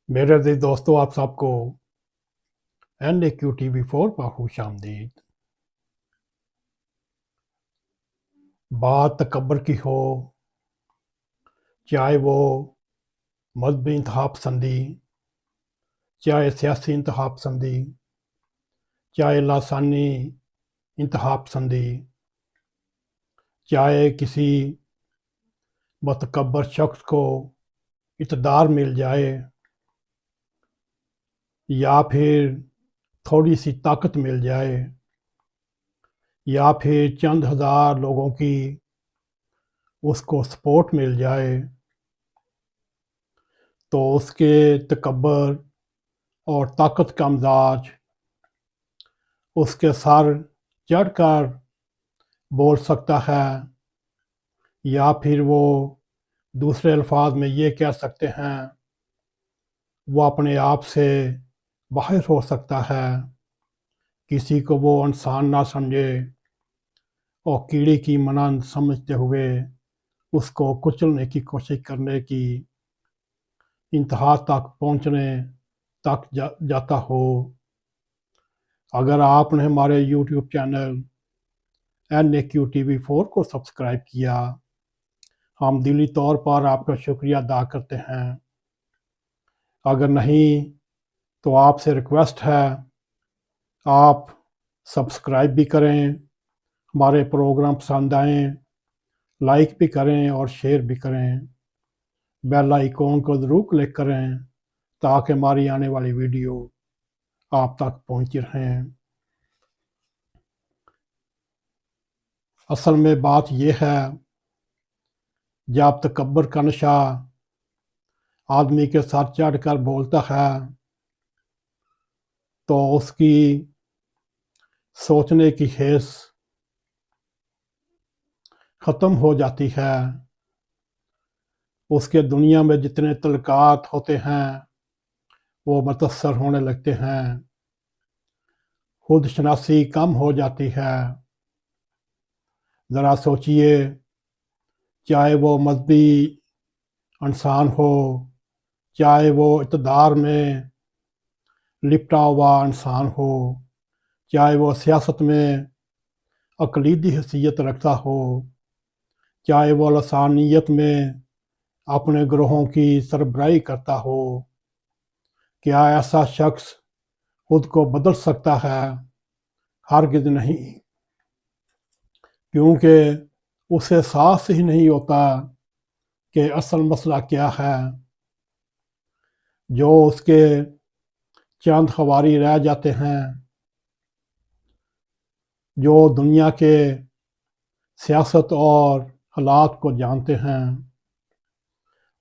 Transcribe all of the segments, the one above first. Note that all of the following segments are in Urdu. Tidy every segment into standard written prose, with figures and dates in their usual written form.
میرے عزیز دوستو، آپ سب کو NAQTV4 پر خوش آمدید۔ بات تکبر کی ہو، چاہے وہ مذہبی انتہا پسندی، چاہے سیاسی انتہا پسندی، چاہے لسانی انتہا پسندی، چاہے کسی متکبر شخص کو اقتدار مل جائے یا پھر تھوڑی سی طاقت مل جائے یا پھر چند ہزار لوگوں کی اس کو سپورٹ مل جائے، تو اس کے تکبر اور طاقت کا مزاج اس کے سر چڑھ کر بول سکتا ہے، یا پھر وہ دوسرے الفاظ میں یہ کہہ سکتے ہیں وہ اپنے آپ سے باہر ہو سکتا ہے، کسی کو وہ انسان نہ سمجھے اور کیڑے کی مانند سمجھتے ہوئے اس کو کچلنے کی کوشش کرنے کی انتہا تک پہنچنے تک جاتا ہو۔ اگر آپ نے ہمارے یوٹیوب چینل NAQTV4 کو سبسکرائب کیا، ہم دلی طور پر آپ کا شکریہ ادا کرتے ہیں۔ اگر نہیں تو آپ سے ریکویسٹ ہے، آپ سبسکرائب بھی کریں، ہمارے پروگرام پسند آئیں لائک بھی کریں اور شیئر بھی کریں، بیل آئیکن کو ضرور کلک کریں تاکہ ہماری آنے والی ویڈیو آپ تک پہنچتی رہیں۔ اصل میں بات یہ ہے، جب تکبر کا نشہ آدمی کے سر چڑھ کر بولتا ہے تو اس کی سوچنے کی حس ختم ہو جاتی ہے، اس کے دنیا میں جتنے تعلقات ہوتے ہیں وہ متاثر ہونے لگتے ہیں، خود شناسی کم ہو جاتی ہے۔ ذرا سوچئے، چاہے وہ مذہبی انسان ہو، چاہے وہ اقتدار میں لپٹا ہوا انسان ہو، چاہے وہ سیاست میں اقلیتی حیثیت رکھتا ہو، چاہے وہ لسانیت میں اپنے گروہوں کی سربراہی کرتا ہو، کیا ایسا شخص خود کو بدل سکتا ہے؟ ہرگز نہیں، کیونکہ اسے احساس ہی نہیں ہوتا کہ اصل مسئلہ کیا ہے۔ جو اس کے چند خواری رہ جاتے ہیں، جو دنیا کے سیاست اور حالات کو جانتے ہیں،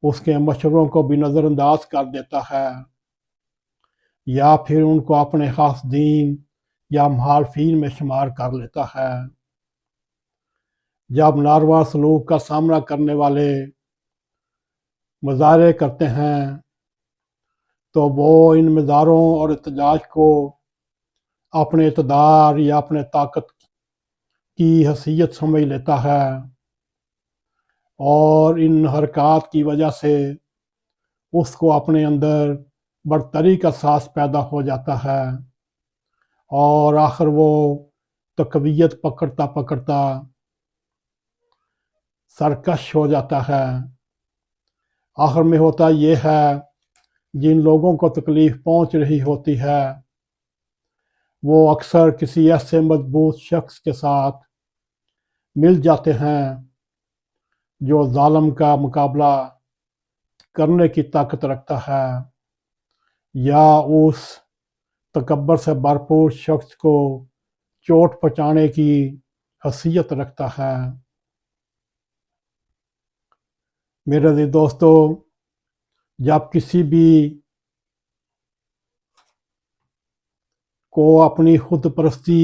اس کے مشوروں کو بھی نظر انداز کر دیتا ہے، یا پھر ان کو اپنے خاص دین یا مخالفین میں شمار کر لیتا ہے۔ جب ناروا سلوک کا سامنا کرنے والے مظاہرے کرتے ہیں تو وہ ان مظاہروں اور احتجاج کو اپنے اقتدار یا اپنے طاقت کی حیثیت سمجھ لیتا ہے، اور ان حرکات کی وجہ سے اس کو اپنے اندر برتری کا احساس پیدا ہو جاتا ہے، اور آخر وہ تقویت پکڑتا پکڑتا سرکش ہو جاتا ہے۔ آخر میں ہوتا یہ ہے، جن لوگوں کو تکلیف پہنچ رہی ہوتی ہے وہ اکثر کسی ایسے مضبوط شخص کے ساتھ مل جاتے ہیں جو ظالم کا مقابلہ کرنے کی طاقت رکھتا ہے، یا اس تکبر سے بھرپور شخص کو چوٹ پہنچانے کی حیثیت رکھتا ہے۔ میرے عزیز دوستو، جب کسی بھی کو اپنی خود پرستی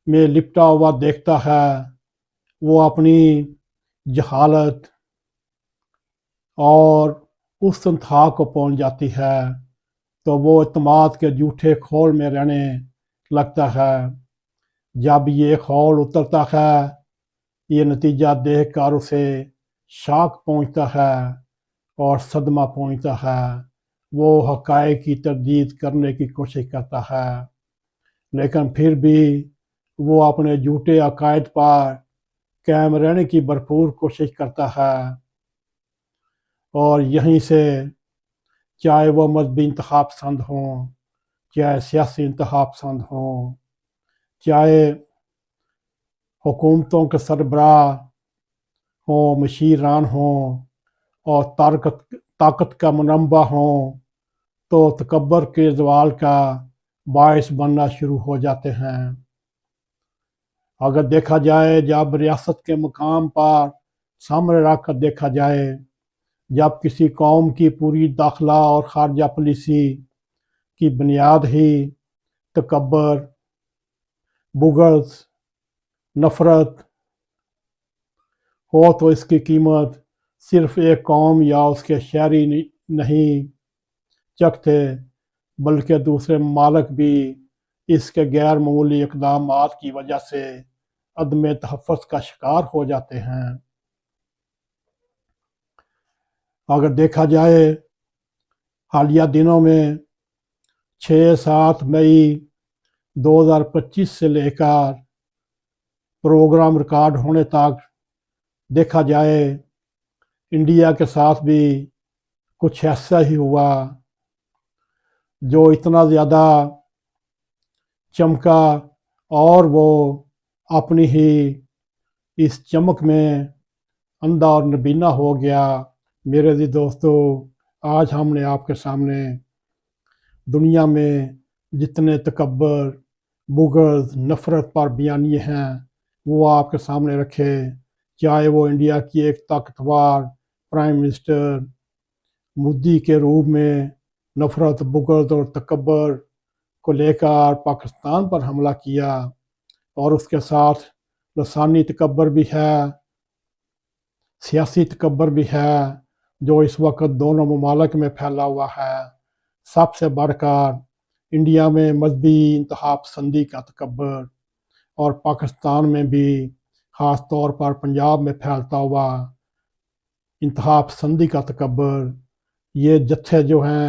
میں لپٹا ہوا دیکھتا ہے، وہ اپنی جہالت اور اس تنخواہ کو پہنچ جاتی ہے تو وہ اعتماد کے جھوٹے خول میں رہنے لگتا ہے۔ جب یہ خول اترتا ہے، یہ نتیجہ دیکھ کر اسے شاک پہنچتا ہے اور صدمہ پہنچتا ہے، وہ حقائق کی تردید کرنے کی کوشش کرتا ہے، لیکن پھر بھی وہ اپنے جھوٹے عقائد پر قائم رہنے کی بھرپور کوشش کرتا ہے، اور یہیں سے چاہے وہ مذہبی انتہا پسند ہوں، چاہے سیاسی انتہا پسند ہوں، چاہے حکومتوں کے سربراہ ہوں، مشیران ہوں، اور طاقت کا منبع ہوں، تو تکبر کے زوال کا باعث بننا شروع ہو جاتے ہیں۔ اگر دیکھا جائے، جب ریاست کے مقام پر سامنے رکھ کر دیکھا جائے، جب کسی قوم کی پوری داخلہ اور خارجہ پالیسی کی بنیاد ہی تکبر، بغض، نفرت ہو، تو اس کی قیمت صرف ایک قوم یا اس کے شہری نہیں چکھتے، بلکہ دوسرے ممالک بھی اس کے غیر معمولی اقدامات کی وجہ سے عدم تحفظ کا شکار ہو جاتے ہیں۔ اگر دیکھا جائے، حالیہ دنوں میں 6-7 مئی 2025 سے لے کر پروگرام ریکارڈ ہونے تک دیکھا جائے، انڈیا کے ساتھ بھی کچھ ایسا ہی ہوا، جو اتنا زیادہ چمکا اور وہ اپنی ہی اس چمک میں اندھا اور نابینا ہو گیا۔ میرے عزیز دوستو، آج ہم نے آپ کے سامنے دنیا میں جتنے تکبر، بغض، نفرت پر بیانیے ہیں، وہ آپ کے سامنے رکھے، چاہے وہ انڈیا کی ایک طاقتور پرائم منسٹر مودی کے روپ میں نفرت، بغض اور تکبر کو لے کر پاکستان پر حملہ کیا، اور اس کے ساتھ لسانی تکبر بھی ہے، سیاسی تکبر بھی ہے، جو اس وقت دونوں ممالک میں پھیلا ہوا ہے۔ سب سے بڑھ کر انڈیا میں مذہبی انتہا پسندی کا تکبر، اور پاکستان میں بھی خاص طور پر پنجاب میں پھیلتا ہوا انتہا پسندی کا تکبر، یہ جتھے جو ہیں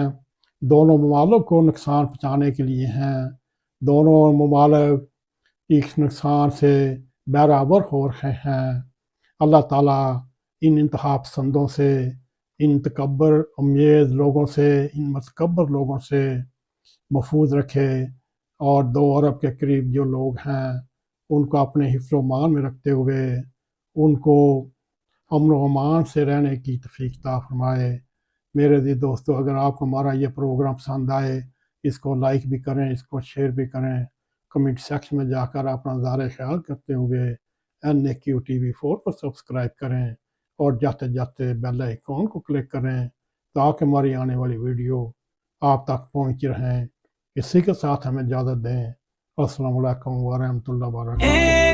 دونوں ممالک کو نقصان پہنچانے کے لیے ہیں۔ دونوں ممالک اس نقصان سے برابر ہو رہے ہیں۔ اللہ تعالیٰ ان انتہا پسندوں سے، ان تکبر امیز لوگوں سے، ان متکبر لوگوں سے محفوظ رکھے، اور 2 ارب کے قریب جو لوگ ہیں ان کو اپنے حفظ و امان میں رکھتے ہوئے ان کو امن و امان سے رہنے کی توفیق عطا فرمائے۔ میرے عزیز دوستو، اگر آپ کو ہمارا یہ پروگرام پسند آئے، اس کو لائک بھی کریں، اس کو شیئر بھی کریں، کمنٹ سیکشن میں جا کر اپنا اظہار خیال کرتے ہوئے NAQTV4 پر سبسکرائب کریں، اور جاتے جاتے بیل آئیکن کو کلک کریں تاکہ ہماری آنے والی ویڈیو آپ تک پہنچ رہیں۔ اسی کے ساتھ ہمیں اجازت دیں۔ السلام علیکم ورحمۃ اللہ وبرکاتہ۔